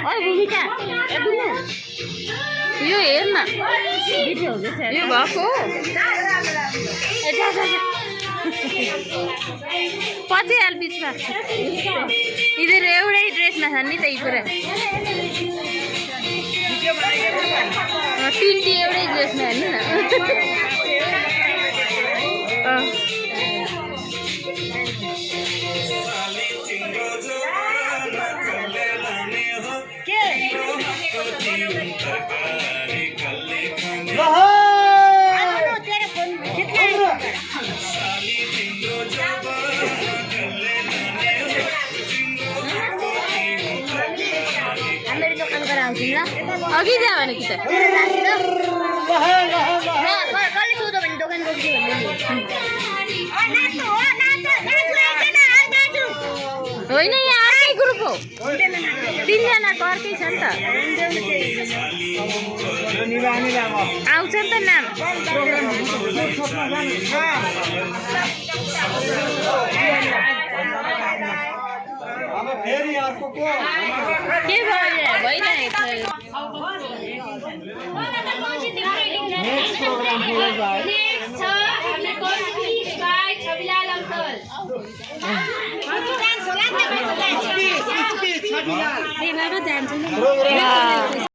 भूमिका यो हेर्न यो भएको पछि हाल बिचमा यिनीहरू एउटै ड्रेसमा छन् नि त यी पुरा तिनटी एउटै ड्रेसमा हेर्नु न अघि जा भने कि त होइन यहाँ अर्कै ग्रुप हो तिनजनाको अर्कै छ नि त आउँछ नि त नाम के भयो भइरहेको छ जान्छ